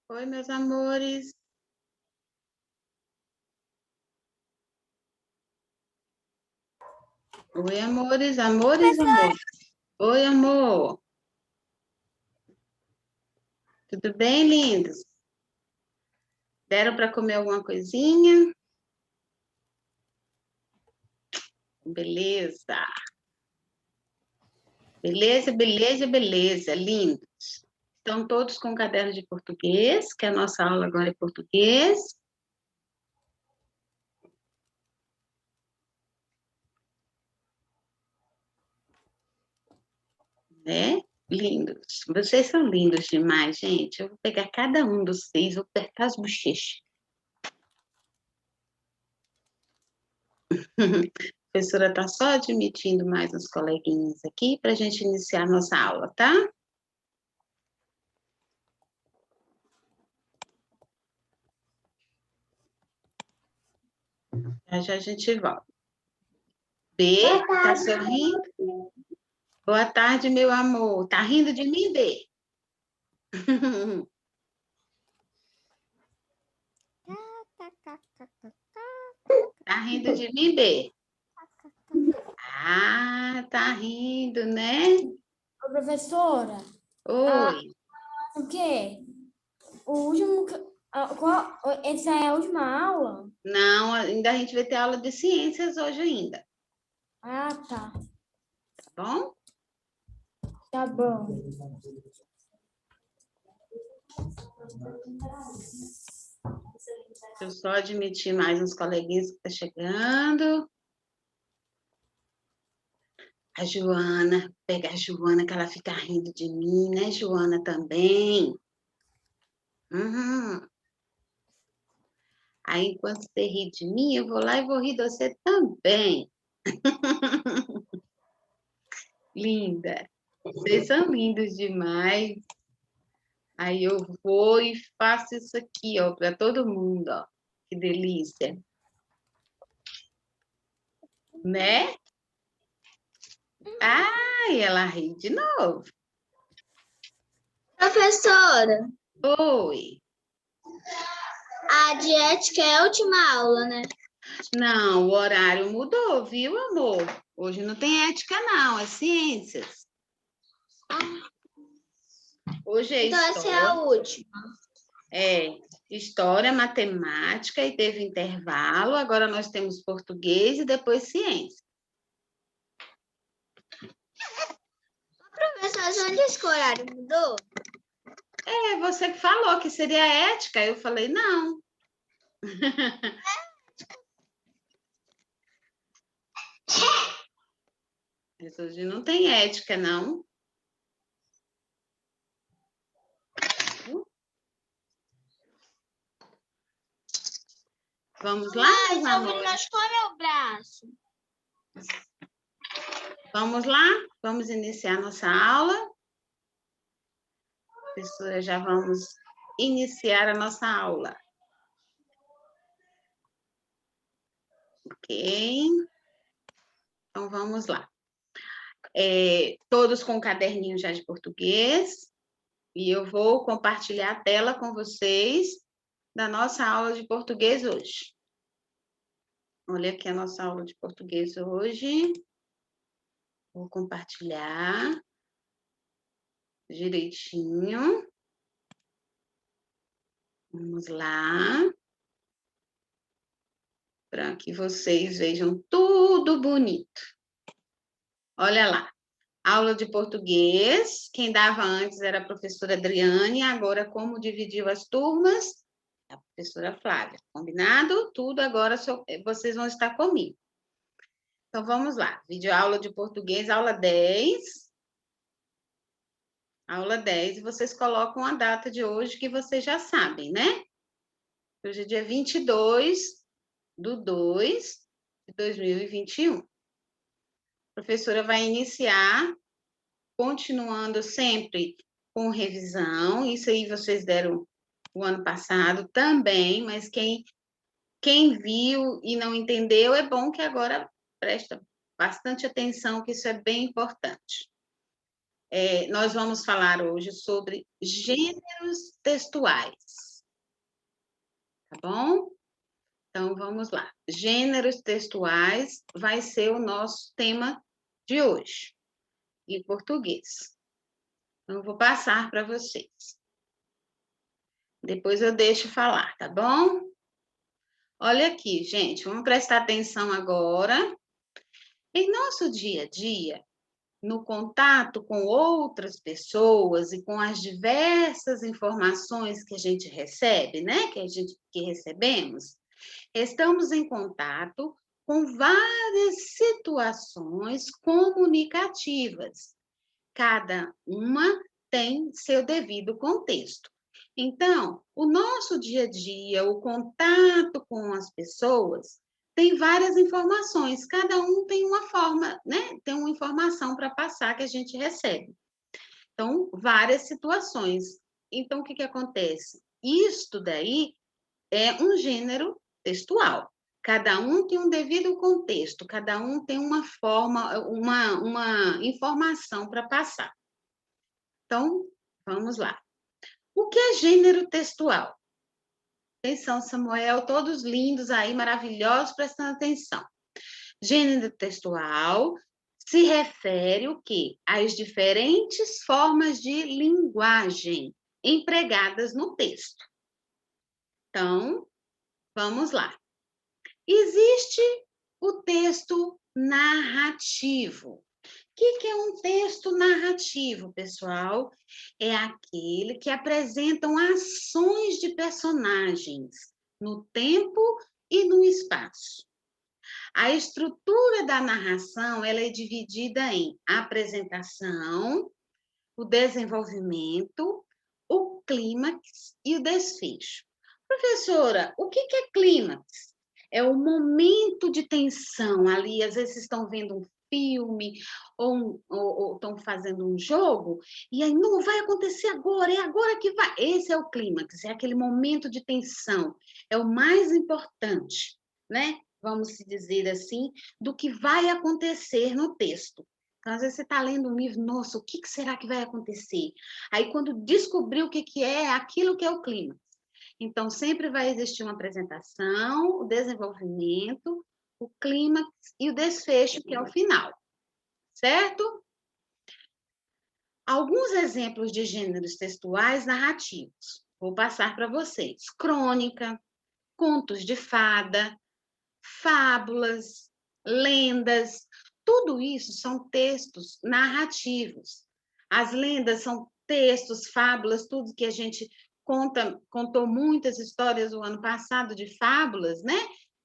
Oi, meus amores. Oi, amores, amores, amores. Oi, amor. Tudo bem, lindos? Deram para comer alguma coisinha? Beleza. Beleza, beleza, beleza. Lindos. Estão todos com caderno de português, que a nossa aula agora é português. Né? Lindos. Vocês são lindos demais, gente. Eu vou pegar cada um dos seis, vou apertar as bochechas. A professora está só admitindo mais uns coleguinhas aqui para a gente iniciar a nossa aula, tá? Já já a gente volta. B, tá sorrindo? Boa tarde, meu amor. Tá rindo de mim, B? Tá rindo de mim, B? Ah, tá rindo, né? Ô, professora, Oi. o quê? O último. Essa é a última aula? Não, ainda a gente vai ter aula de ciências hoje ainda, Ah, tá. tá bom? Tá bom. Deixa eu só admitir mais uns coleguinhas que tá chegando. A Joana, pega a Joana, que ela fica rindo de mim, né, Joana, também. Uhum. Aí, enquanto você ri de mim, eu vou lá e vou rir de você também. Linda. Vocês são lindos demais. Aí eu vou e faço isso aqui, ó, para todo mundo, ó. Que delícia. Né? Ai, ela ri de novo. Professora, Oi. a de ética é a última aula, né? Não, o horário mudou, viu, amor? Hoje não tem ética, não, é ciências. Hoje é Então essa é a história. última. É, história, matemática e teve intervalo. Agora nós temos português e depois ciência. Professora, onde esse horário mudou? É, você que falou que seria ética. Eu falei, não. Mas hoje não tem ética, não. Vamos lá, meus amores? Machucou meu braço. Vamos lá? Vamos iniciar nossa aula. Professora, já vamos iniciar a nossa aula. Ok? Então, vamos lá. Todos com caderninho já de português. E eu vou compartilhar a tela com vocês da nossa aula de português hoje. Olha aqui a nossa aula de português hoje. Vou compartilhar direitinho. Vamos lá. Para que vocês vejam tudo bonito. Olha lá. Aula de português. Quem dava antes era a professora Adriane. Agora, como dividiu as turmas? A professora Flávia. Combinado? Tudo agora vocês vão estar comigo. Então, vamos lá. Videoaula de português, aula 10. Aula 10. E vocês colocam a data de hoje, que vocês já sabem, né? Hoje é dia 22/2/2021. A professora vai iniciar, continuando sempre com revisão. Isso aí vocês deram o ano passado também, mas quem viu e não entendeu, é bom que agora presta bastante atenção, que isso é bem importante. nós vamos falar hoje sobre gêneros textuais, tá bom? Então, vamos lá. Gêneros textuais vai ser o nosso tema de hoje, em português. Então, eu vou passar para vocês. Depois eu deixo falar, tá bom? Olha aqui, gente, vamos prestar atenção agora. Em nosso dia a dia, no contato com outras pessoas e com as diversas informações que a gente recebe, né? Que recebemos, estamos em contato com várias situações comunicativas. Cada uma tem seu devido contexto. Então, o nosso dia a dia, o contato com as pessoas, tem várias informações, cada um tem uma forma, né? Tem uma informação para passar que a gente recebe. Então, várias situações. Então, o que acontece? Isto daí é um gênero textual. Cada um tem um devido contexto, cada um tem uma forma, uma informação para passar. Então, vamos lá. O que é gênero textual? Atenção, Samuel, todos lindos aí, maravilhosos, prestando atenção. Gênero textual se refere o quê? Às diferentes formas de linguagem empregadas no texto. Então, vamos lá. Existe o texto narrativo. O que é um texto narrativo, pessoal? É aquele que apresentam ações de personagens no tempo e no espaço. A estrutura da narração ela é dividida em apresentação, o desenvolvimento, o clímax e o desfecho. Professora, o que é clímax? É o momento de tensão ali, às vezes estão vendo um filme ou estão fazendo um jogo, e aí não vai acontecer agora, é agora que vai. Esse é o clímax, é aquele momento de tensão, é o mais importante, né? Vamos se dizer assim, do que vai acontecer no texto. Então, às vezes você está lendo um livro, nossa, o que será que vai acontecer? Aí, quando descobrir o que é aquilo que é o clímax. Então, sempre vai existir uma apresentação, o desenvolvimento, o clímax e o desfecho, que é o final, certo? Alguns exemplos de gêneros textuais narrativos. Vou passar para vocês. Crônica, contos de fada, fábulas, lendas, tudo isso são textos narrativos. As lendas são textos, fábulas, tudo que a gente contou muitas histórias o ano passado de fábulas, né?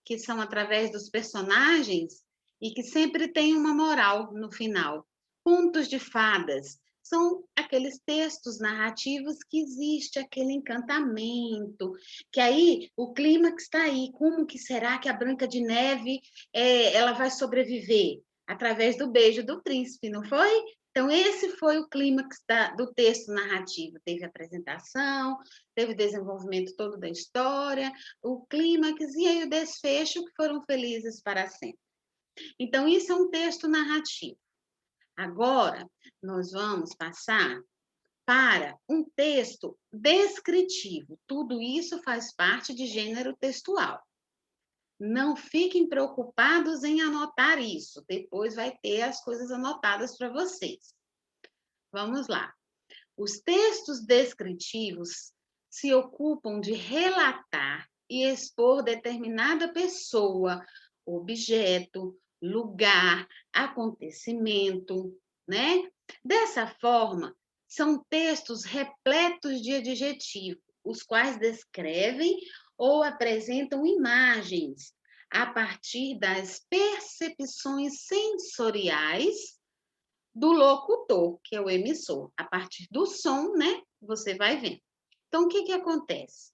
Que são através dos personagens e que sempre tem uma moral no final. Contos de fadas são aqueles textos narrativos que existe aquele encantamento, que aí o clímax está aí. Como que será que a Branca de Neve ela vai sobreviver? Através do beijo do príncipe, não foi? Então, esse foi o clímax do texto narrativo. Teve apresentação, teve desenvolvimento todo da história, o clímax e aí o desfecho, que foram felizes para sempre. Então, isso é um texto narrativo. Agora, nós vamos passar para um texto descritivo. Tudo isso faz parte de gênero textual. Não fiquem preocupados em anotar isso. Depois vai ter as coisas anotadas para vocês. Vamos lá. Os textos descritivos se ocupam de relatar e expor determinada pessoa, objeto, lugar, acontecimento, né? Dessa forma, são textos repletos de adjetivos, os quais descrevem ou apresentam imagens a partir das percepções sensoriais do locutor, que é o emissor. A partir do som, né? Você vai vendo. Então, o que acontece?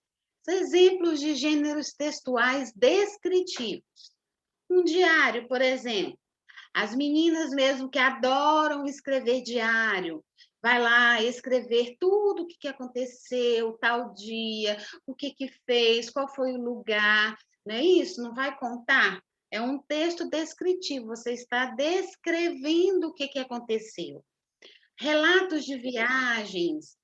Exemplos de gêneros textuais descritivos. Um diário, por exemplo. As meninas mesmo que adoram escrever diário, vai lá escrever tudo o que aconteceu, tal dia, o que fez, qual foi o lugar, não é isso? Não vai contar? É um texto descritivo, você está descrevendo o que aconteceu. Relatos de viagens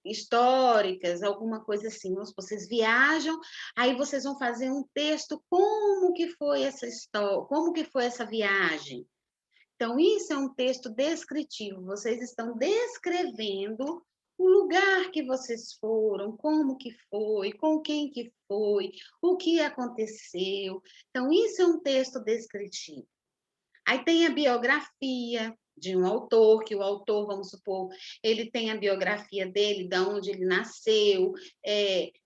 históricas, alguma coisa assim. Vocês viajam, aí vocês vão fazer um texto, como que foi essa história, como que foi essa viagem. Então, isso é um texto descritivo. Vocês estão descrevendo o lugar que vocês foram, como que foi, com quem que foi, o que aconteceu. Então, isso é um texto descritivo. Aí tem a biografia de um autor, que o autor, vamos supor, ele tem a biografia dele, de onde ele nasceu,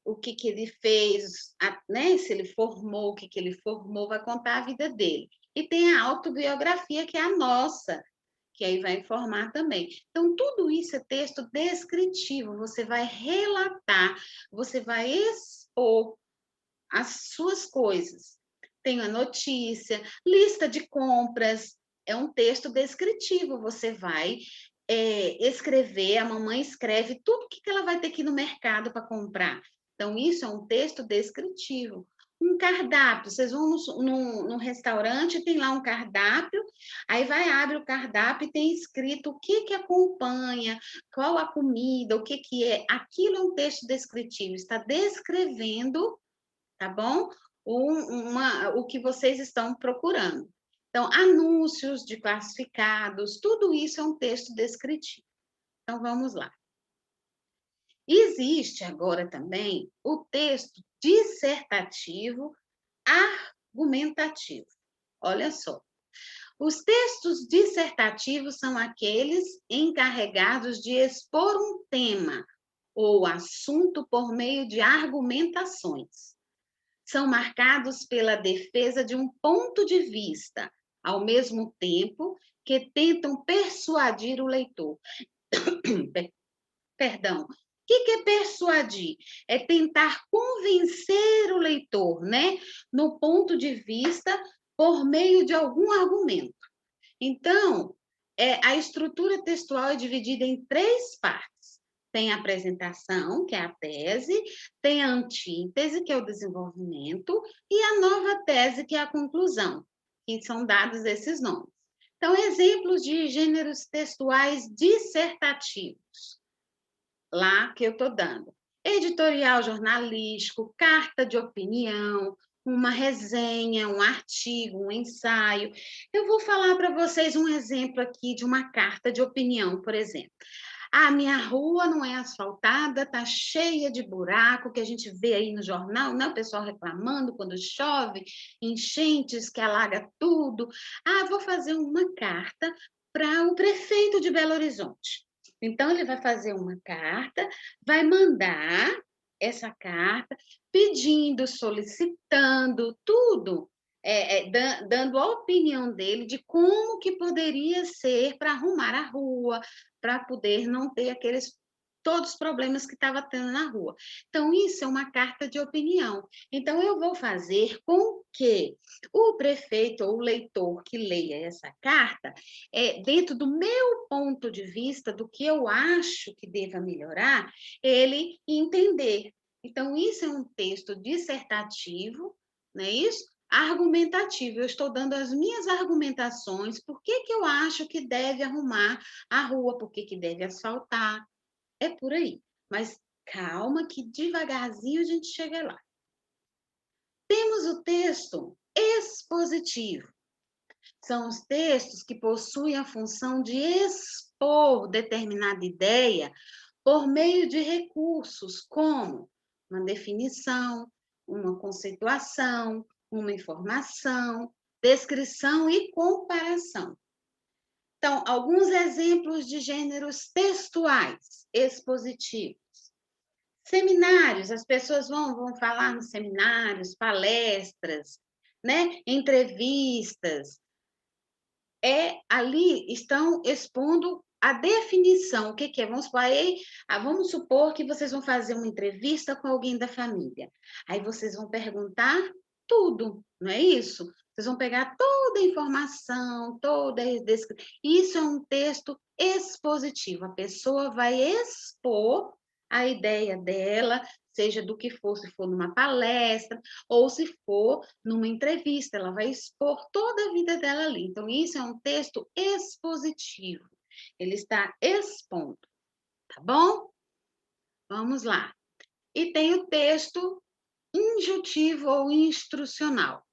o que ele fez, né? Se ele formou, o que ele formou, vai contar a vida dele. E tem a autobiografia, que é a nossa, que aí vai informar também. Então, tudo isso é texto descritivo, você vai relatar, você vai expor as suas coisas. Tem a notícia, lista de compras, é um texto descritivo, você vai escrever, a mamãe escreve tudo que ela vai ter que ir no mercado para comprar. Então, isso é um texto descritivo. Um cardápio, vocês vão num restaurante, tem lá um cardápio, aí abre o cardápio e tem escrito o que acompanha, qual a comida, o que é. Aquilo é um texto descritivo, está descrevendo, tá bom? O que vocês estão procurando. Então, anúncios de classificados, tudo isso é um texto descritivo. Então, vamos lá. Existe agora também o texto dissertativo argumentativo. Olha só. Os textos dissertativos são aqueles encarregados de expor um tema ou assunto por meio de argumentações. São marcados pela defesa de um ponto de vista, ao mesmo tempo que tentam persuadir o leitor. Perdão. O que é persuadir? É tentar convencer o leitor, né? No ponto de vista, por meio de algum argumento. Então, a estrutura textual é dividida em 3 partes. Tem a apresentação, que é a tese, tem a antítese, que é o desenvolvimento, e a nova tese, que é a conclusão, que são dados esses nomes. Então, exemplos de gêneros textuais dissertativos, lá que eu estou dando. Editorial jornalístico, carta de opinião, uma resenha, um artigo, um ensaio. Eu vou falar para vocês um exemplo aqui de uma carta de opinião, por exemplo. A minha rua não é asfaltada, está cheia de buraco, que a gente vê aí no jornal, né? O pessoal reclamando quando chove, enchentes que alaga tudo. Vou fazer uma carta para o prefeito de Belo Horizonte. Então, ele vai fazer uma carta, vai mandar essa carta pedindo, solicitando, tudo, dando a opinião dele de como que poderia ser para arrumar a rua, para poder não ter todos os problemas que estava tendo na rua. Então, isso é uma carta de opinião. Então, eu vou fazer com que o prefeito ou o leitor que leia essa carta, dentro do meu ponto de vista, do que eu acho que deva melhorar, ele entender. Então, isso é um texto dissertativo, não é isso? Argumentativo. Eu estou dando as minhas argumentações, por que eu acho que deve arrumar a rua, por que deve asfaltar. É por aí. Mas calma que devagarzinho a gente chega lá. Temos o texto expositivo. São os textos que possuem a função de expor determinada ideia por meio de recursos como uma definição, uma conceituação, uma informação, descrição e comparação. Então, alguns exemplos de gêneros textuais expositivos. Seminários, as pessoas vão falar nos seminários, palestras, né? Entrevistas. Ali estão expondo a definição, o que é? Vamos supor que vocês vão fazer uma entrevista com alguém da família. Aí vocês vão perguntar tudo, não é isso? Vocês vão pegar toda a informação, isso é um texto expositivo. A pessoa vai expor a ideia dela, seja do que for, se for numa palestra, ou se for numa entrevista, ela vai expor toda a vida dela ali. Então, isso é um texto expositivo. Ele está expondo, tá bom? Vamos lá. E tem o texto injuntivo ou instrucional.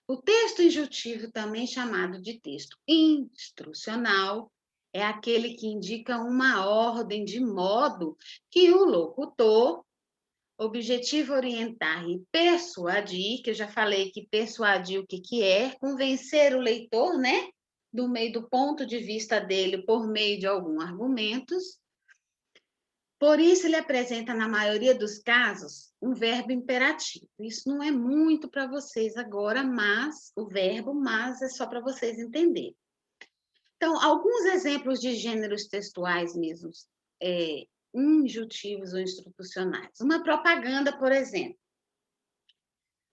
O texto injuntivo, também chamado de texto instrucional, é aquele que indica uma ordem de modo que o locutor objetiva orientar e persuadir, que eu já falei que persuadir o que é, convencer o leitor, né? Do ponto de vista dele, por meio de alguns argumentos. Por isso, ele apresenta, na maioria dos casos, um verbo imperativo. Isso não é muito para vocês agora, mas mas é só para vocês entenderem. Então, alguns exemplos de gêneros textuais mesmos, injuntivos ou institucionais. Uma propaganda, por exemplo.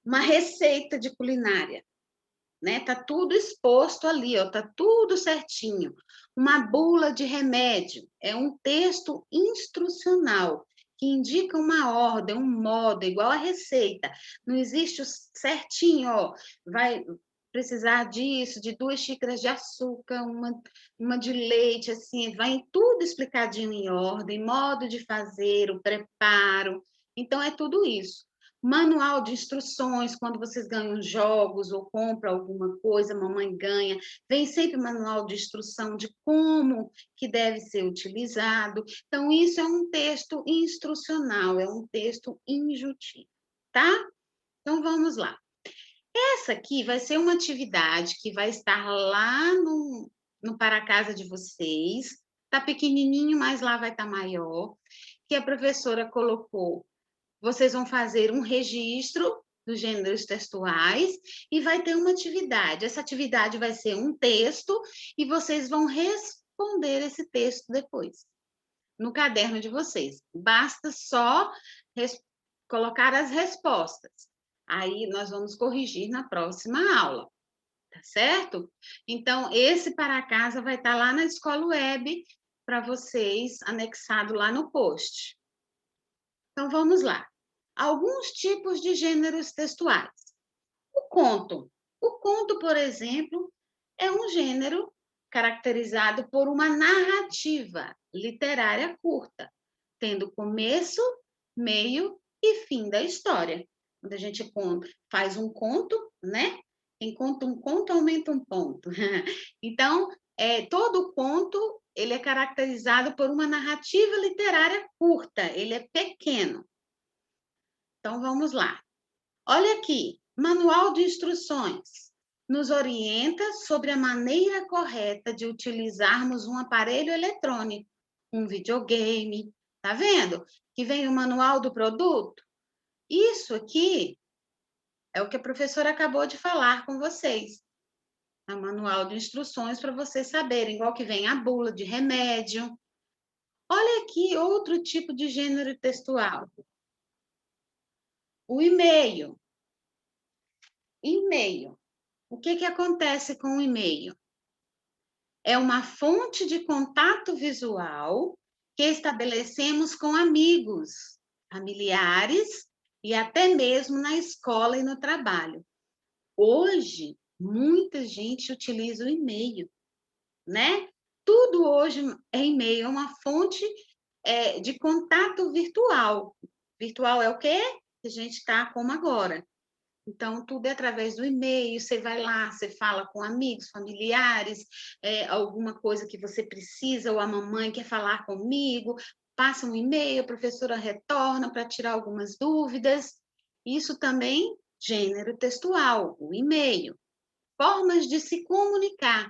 Uma receita de culinária, né? Tá tudo exposto ali, ó, tá tudo certinho. Uma bula de remédio é um texto instrucional que indica uma ordem, um modo, igual a receita. Não existe o certinho, ó, vai precisar disso, de 2 xícaras de açúcar, uma de leite, assim, vai tudo explicadinho em ordem, modo de fazer, o preparo. Então, é tudo isso. Manual de instruções, quando vocês ganham jogos ou compram alguma coisa, mamãe ganha, vem sempre manual de instrução de como que deve ser utilizado. Então, isso é um texto instrucional, é um texto injuntivo, tá? Então, vamos lá. Essa aqui vai ser uma atividade que vai estar lá no para casa de vocês. Tá pequenininho, mas lá vai estar maior. Que a professora colocou. Vocês vão fazer um registro dos gêneros textuais e vai ter uma atividade. Essa atividade vai ser um texto e vocês vão responder esse texto depois, no caderno de vocês. Basta só colocar as respostas. Aí nós vamos corrigir na próxima aula, tá certo? Então, esse para casa vai estar lá na Escola Web para vocês, anexado lá no post. Então, vamos lá. Alguns tipos de gêneros textuais. O conto. O conto, por exemplo, é um gênero caracterizado por uma narrativa literária curta, tendo começo, meio e fim da história. Quando a gente faz um conto, né? Quem conta um conto aumenta um ponto. Então, todo conto ele é caracterizado por uma narrativa literária curta, ele é pequeno. Então, vamos lá. Olha aqui, manual de instruções. Nos orienta sobre a maneira correta de utilizarmos um aparelho eletrônico, um videogame. Tá vendo? Que vem o manual do produto. Isso aqui é o que a professora acabou de falar com vocês. É o manual de instruções para vocês saberem, igual que vem a bula de remédio. Olha aqui outro tipo de gênero textual. O e-mail. E-mail. O que acontece com o e-mail? É uma fonte de contato visual que estabelecemos com amigos, familiares e até mesmo na escola e no trabalho. Hoje, muita gente utiliza o e-mail, né? Tudo hoje é e-mail, é uma fonte de contato virtual. Virtual é o quê? Que a gente está como agora. Então, tudo é através do e-mail, você vai lá, você fala com amigos, familiares, alguma coisa que você precisa, ou a mamãe quer falar comigo, passa um e-mail, a professora retorna para tirar algumas dúvidas. Isso também, gênero textual, o e-mail. Formas de se comunicar.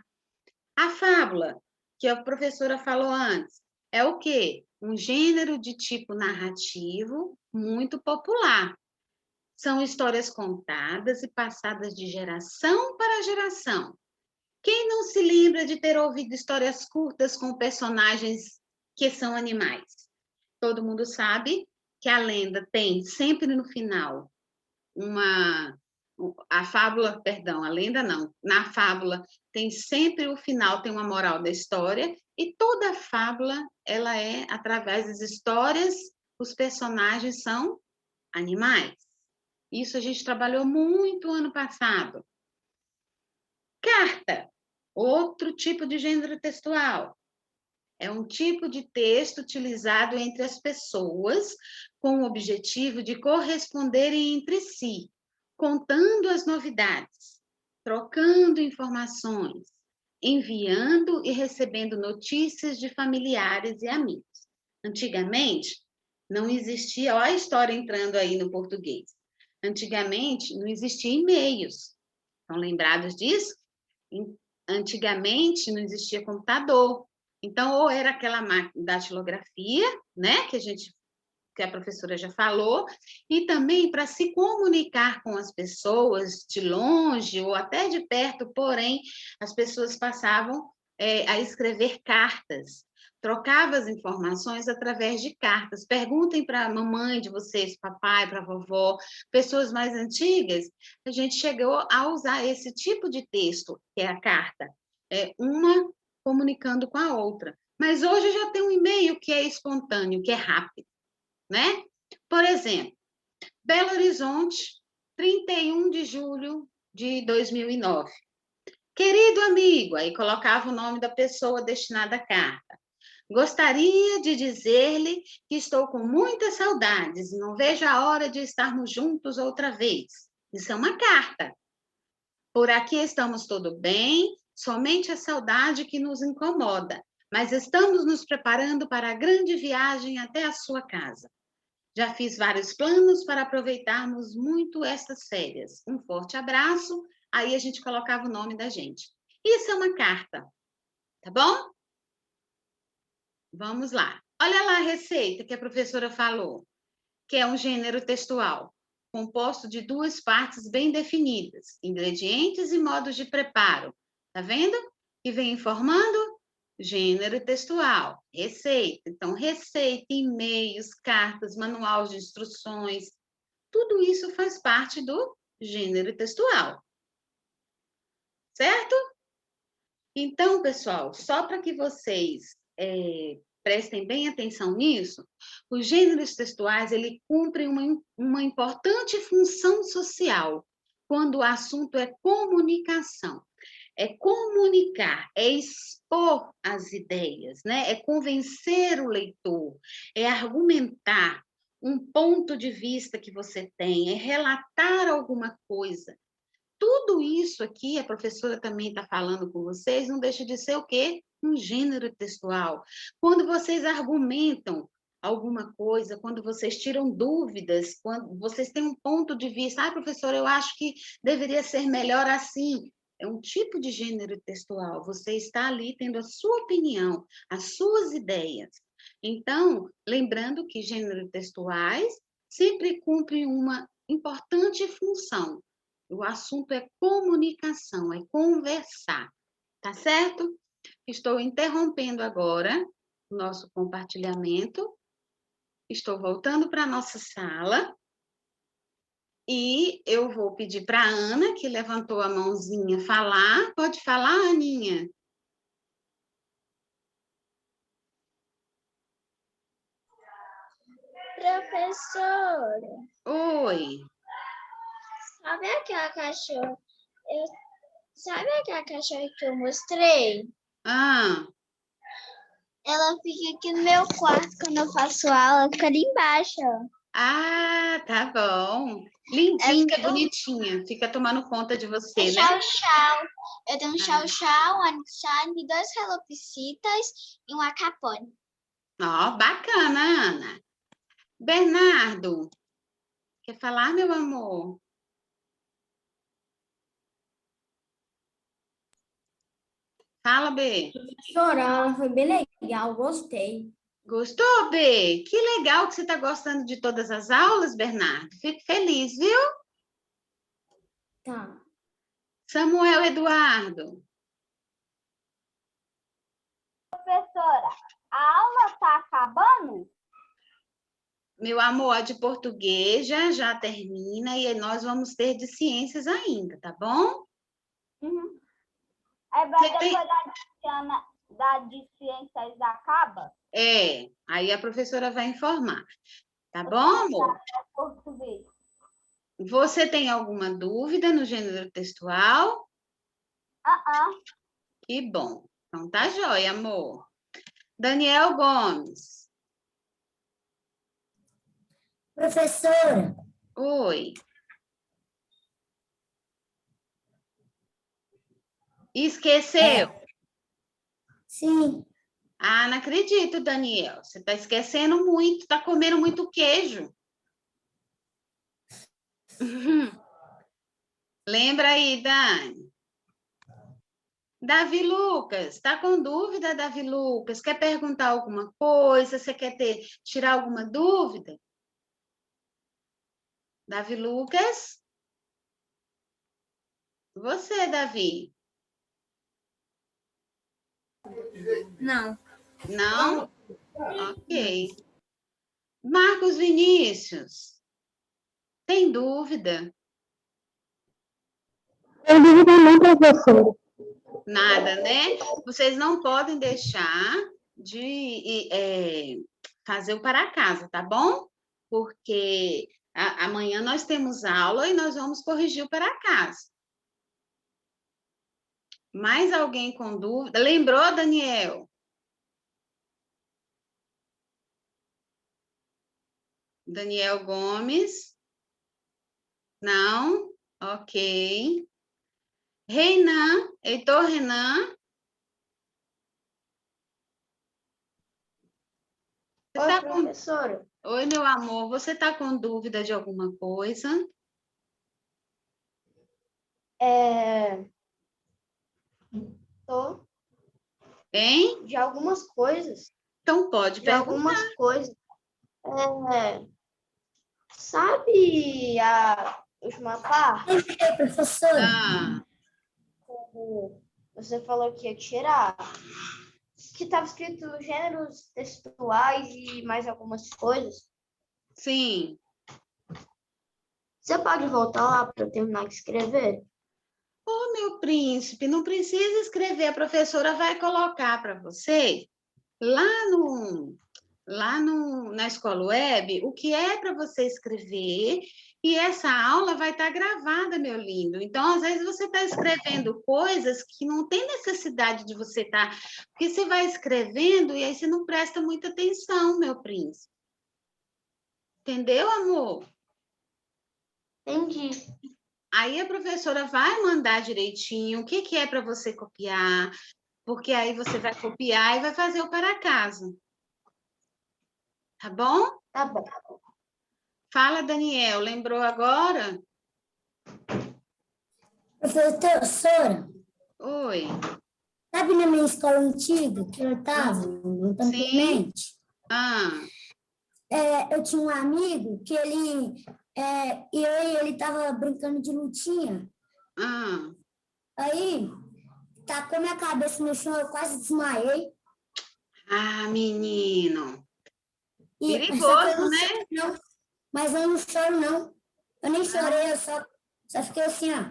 A fábula, que a professora falou antes, é o quê? Um gênero de tipo narrativo muito popular. São histórias contadas e passadas de geração para geração. Quem não se lembra de ter ouvido histórias curtas com personagens que são animais? Todo mundo sabe que a lenda tem sempre no final a fábula, perdão, a lenda não. Na fábula tem sempre o final, tem uma moral da história, e toda fábula, ela é através das histórias, os personagens são animais. Isso a gente trabalhou muito ano passado. Carta, outro tipo de gênero textual. É um tipo de texto utilizado entre as pessoas com o objetivo de corresponderem entre si, contando as novidades, trocando informações, enviando e recebendo notícias de familiares e amigos. Antigamente, não existia, olha a história entrando aí no português. Antigamente, não existia e-mails. Estão lembrados disso? Antigamente, não existia computador. Então, ou era aquela máquina da datilografia, né, que a professora já falou, e também para se comunicar com as pessoas de longe ou até de perto, porém, as pessoas passavam a escrever cartas, trocavam as informações através de cartas. Perguntem para a mamãe de vocês, papai, para a vovó, pessoas mais antigas, a gente chegou a usar esse tipo de texto, que é a carta, uma comunicando com a outra. Mas hoje já tem um e-mail que é espontâneo, que é rápido, né? Por exemplo, Belo Horizonte, 31 de julho de 2009. Querido amigo, aí colocava o nome da pessoa destinada à carta. Gostaria de dizer-lhe que estou com muitas saudades e não vejo a hora de estarmos juntos outra vez. Isso é uma carta. Por aqui estamos tudo bem, somente a saudade que nos incomoda, mas estamos nos preparando para a grande viagem até a sua casa. Já fiz vários planos para aproveitarmos muito estas férias. Um forte abraço. Aí a gente colocava o nome da gente. Isso é uma carta, tá bom? Vamos lá. Olha lá a receita que a professora falou, que é um gênero textual, composto de duas partes bem definidas, ingredientes e modos de preparo. Tá vendo? Que vem informando gênero textual, receita. Então, receita, e-mails, cartas, manual de instruções, tudo isso faz parte do gênero textual. Certo? Então, pessoal, só para que vocês prestem bem atenção nisso, os gêneros textuais, ele cumprem uma importante função social, quando o assunto é comunicação. É comunicar, é expor as ideias, né? É convencer o leitor, é argumentar um ponto de vista que você tem, é relatar alguma coisa. Tudo isso aqui, a professora também está falando com vocês, não deixa de ser o quê? Um gênero textual. Quando vocês argumentam alguma coisa, quando vocês tiram dúvidas, quando vocês têm um ponto de vista, professora, eu acho que deveria ser melhor assim. É um tipo de gênero textual. Você está ali tendo a sua opinião, as suas ideias. Então, lembrando que gêneros textuais sempre cumprem uma importante função. O assunto é comunicação, é conversar, tá certo? Estou interrompendo agora o nosso compartilhamento. Estou voltando para a nossa sala. E eu vou pedir para a Ana, que levantou a mãozinha, falar. Pode falar, Aninha? Professora, Oi. sabe aquela cachorra? Sabe aquela cachorra que eu mostrei? Ah, Ela fica aqui no meu quarto quando eu faço aula, fica ali embaixo. tá bom. Lindinha, bonitinha. Fica tomando conta de você, né? Chau-chau. Eu tenho um chau-chau, um anichane, 2 calopsitas e um acapone. Ó, bacana, Ana. Bernardo, quer falar, meu amor? Fala, B. Professora, foi bem legal, gostei. Gostou, B? Que legal que você está gostando de todas as aulas, Bernardo. Fico feliz, viu? Tá. Samuel Eduardo. Professora, a aula está acabando? Meu amor, a de português já termina e nós vamos ter de ciências ainda, tá bom? Uhum. Da de ciências acaba? Aí a professora vai informar. Tá bom, amor? Português. Você tem alguma dúvida no gênero textual? Que bom. Então tá jóia, amor. Daniel Gomes. Professora, Oi. Esqueceu? sim, Ah, não acredito, Daniel. Você está esquecendo muito, está comendo muito queijo. Lembra aí, Dani? Davi Lucas, está com dúvida, Davi Lucas? Quer perguntar alguma coisa? Você quer tirar alguma dúvida? Davi Lucas? Você, Davi? não. Não? Ok. Marcos Vinícius, tem dúvida? Tem dúvida não, professora. Nada, né? Vocês não podem deixar de fazer o para casa, tá bom? Porque amanhã nós temos aula e nós vamos corrigir o para casa. Mais alguém com dúvida? Lembrou, Daniel? Daniel Gomes? Não? Ok. Renan, Heitor Renan? Você Oi, tá professora. Oi, meu amor, você está com dúvida de alguma coisa? Tô Hein? de algumas coisas. Então pode De perguntar. algumas coisas. Sabe a última parte? Professora, Ah, você falou que ia tirar, que estava escrito gêneros textuais e mais algumas coisas. sim. Você pode voltar lá para eu terminar de escrever? Ô, meu príncipe, não precisa escrever, a professora vai colocar para você lá na escola web o que é para você escrever e essa aula vai estar gravada, meu lindo. Então, às vezes você está escrevendo coisas que não tem necessidade de você estar, porque você vai escrevendo e aí você não presta muita atenção, meu príncipe. Entendeu, amor? Entendi. Aí a professora vai mandar direitinho o que é para você copiar, porque aí você vai copiar e vai fazer o para casa. Tá bom? Tá bom. Fala, Daniel, lembrou agora? Professora, Oi. sabe na minha escola antiga, que eu estava, no Campo Sim. Clemente, Ah, eu tinha um amigo que eu e ele estava brincando de lutinha. ah. Aí, tacou minha cabeça no chão, eu quase desmaiei. Ah, menino. Só que eu Perigoso, não né? choro, não. Mas eu não choro, não. Eu nem chorei, eu só fiquei assim, ó.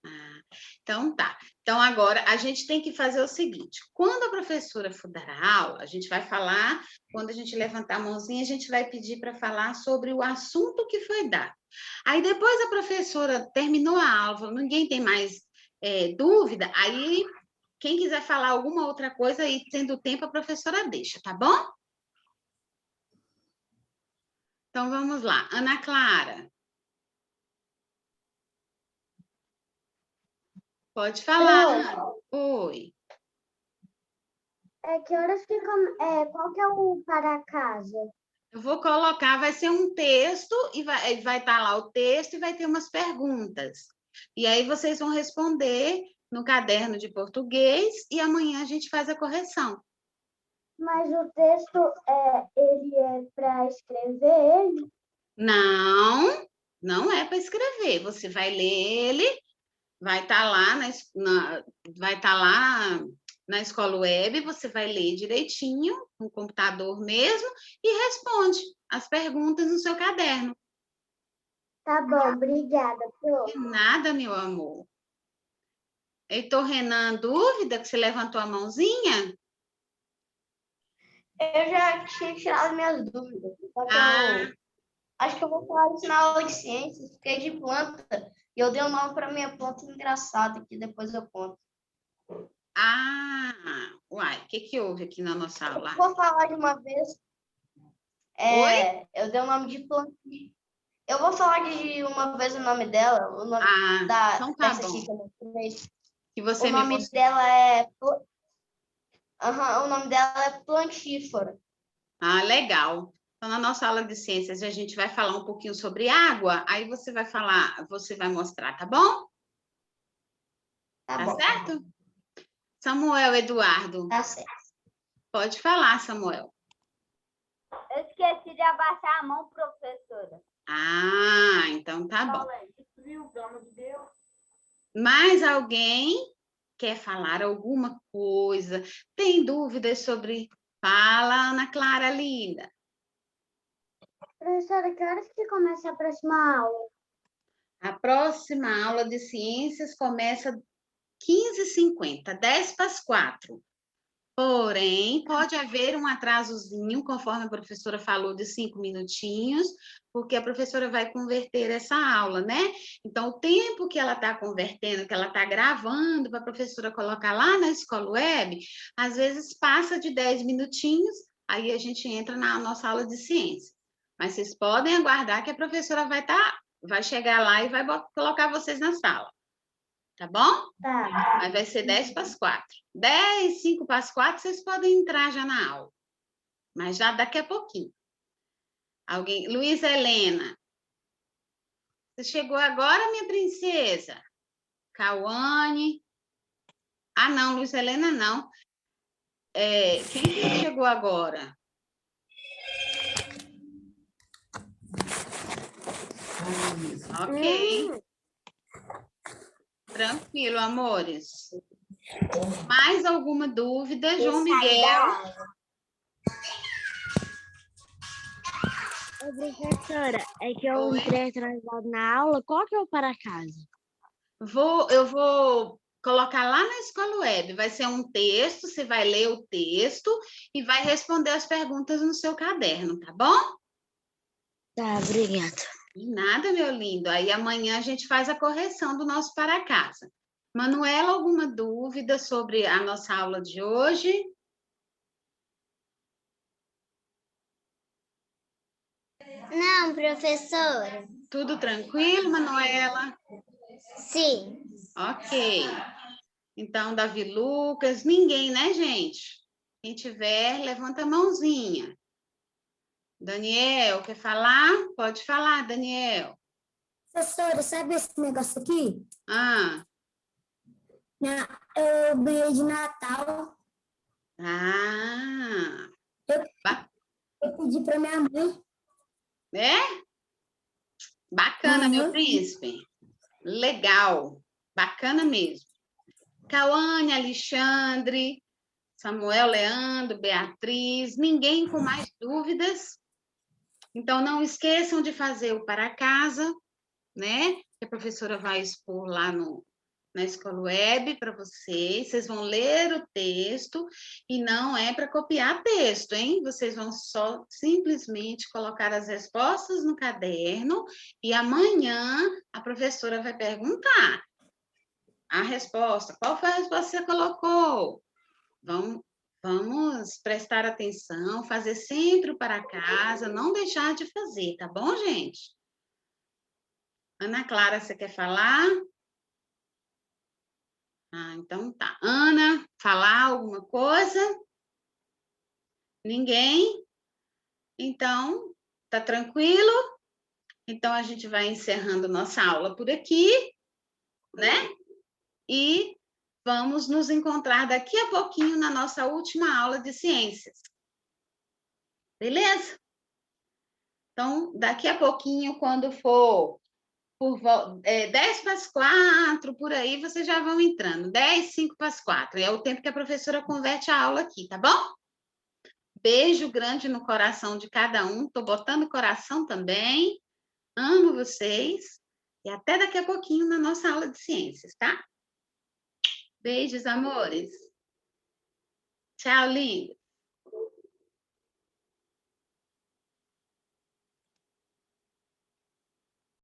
Ah, então tá. Então agora a gente tem que fazer o seguinte: quando a professora for dar a aula, a gente vai falar, quando a gente levantar a mãozinha, a gente vai pedir para falar sobre o assunto que foi dado. Aí depois a professora terminou a aula, falou, ninguém tem mais dúvida, aí quem quiser falar alguma outra coisa, aí tendo tempo, a professora deixa, tá bom? Então vamos lá. Ana Clara, pode falar, Ana. Oi. Que horas fica. Qual que é o para casa? Eu vou colocar, vai ser um texto e vai estar lá o texto e vai ter umas perguntas. E aí vocês vão responder no caderno de português e amanhã a gente faz a correção. Mas o texto, ele é para escrever ele? Não, não é para escrever. Você vai ler ele, vai estar lá vai estar lá na escola web, você vai ler direitinho, no computador mesmo, e responde as perguntas no seu caderno. Tá bom, obrigada, De nada, meu amor. Heitor Renan, dúvida que você levantou a mãozinha? Eu já tinha tirado minhas dúvidas. Só que Ah, eu acho que eu vou falar isso na aula de ciências, fiquei de planta. E eu dei um nome para minha planta engraçada, que depois eu conto. Uai, o que houve aqui na nossa aula? Vou falar de uma vez. Oi? Eu dei o nome de planta. Eu vou falar de uma vez o nome dela, o nome Então tá dessa bom. aqui que eu mostrei. Que você O me nome mostrou. dela é. O nome dela é plantífora. Legal. Então, na nossa aula de ciências, a gente vai falar um pouquinho sobre água, aí você vai falar, você vai mostrar, tá bom? Tá Tá bom. certo? Samuel Eduardo, Tá certo. pode falar, Samuel. Eu esqueci de abaixar a mão, professora. Então tá bom. Mais alguém quer falar alguma coisa? Tem dúvidas sobre... Fala, Ana Clara, linda. Professora, que horas que começa a próxima aula? A próxima aula de ciências começa 15h50, 10 para as 4. Porém, pode haver um atrasozinho, conforme a professora falou, de 5 minutinhos, porque a professora vai converter essa aula, né? Então, o tempo que ela está convertendo, que ela está gravando para a professora colocar lá na escola web, às vezes passa de 10 minutinhos, aí a gente entra na nossa aula de ciência. Mas vocês podem aguardar que a professora vai chegar lá e vai colocar vocês na sala. Tá bom? Tá. Aí vai ser 10 para as 4. 10, 5 para as 4, vocês podem entrar já na aula. Mas já daqui a pouquinho. Alguém? Luísa Helena. Você chegou agora, minha princesa? Cauane. Não, Luísa Helena não. Quem chegou agora? Ok. Tranquilo, amores. Mais alguma dúvida, João Miguel? Professora, é que eu entrei atrasado na aula. Qual que é o para casa? Eu vou colocar lá na escola web. Vai ser um texto, você vai ler o texto e vai responder as perguntas no seu caderno, tá bom? Tá, obrigada. De nada, meu lindo. Aí amanhã a gente faz a correção do nosso para casa. Manuela, alguma dúvida sobre a nossa aula de hoje? Não, professora. Tudo tranquilo, Manuela? Sim. Ok. Então, Davi Lucas, ninguém, né, gente? Quem tiver, levanta a mãozinha. Daniel, quer falar? Pode falar, Daniel. Professora, sabe esse negócio aqui? Eu ganhei de Natal. Eu pedi para minha mãe. Bacana, meu príncipe. Legal. Bacana mesmo. Cauane, Alexandre, Samuel, Leandro, Beatriz, ninguém com mais dúvidas? Então, não esqueçam de fazer o para casa, né? Que a professora vai expor lá na escola web para vocês vão ler o texto e não é para copiar texto, hein? Vocês vão só simplesmente colocar as respostas no caderno e amanhã a professora vai perguntar a resposta. Qual foi a resposta que você colocou? Vamos prestar atenção, fazer sempre o para casa, não deixar de fazer, tá bom, gente? Ana Clara, você quer falar? Então tá. Ana, falar alguma coisa? Ninguém? Então, tá tranquilo? Então, a gente vai encerrando nossa aula por aqui, né? E vamos nos encontrar daqui a pouquinho na nossa última aula de ciências. Beleza? Então, daqui a pouquinho, quando for por 10 para as 4, por aí, vocês já vão entrando. 10, 5 para as 4. É o tempo que a professora converte a aula aqui, tá bom? Beijo grande no coração de cada um. Tô botando coração também. Amo vocês. E até daqui a pouquinho na nossa aula de ciências, tá? Beijos, amores. Tchau, lindo.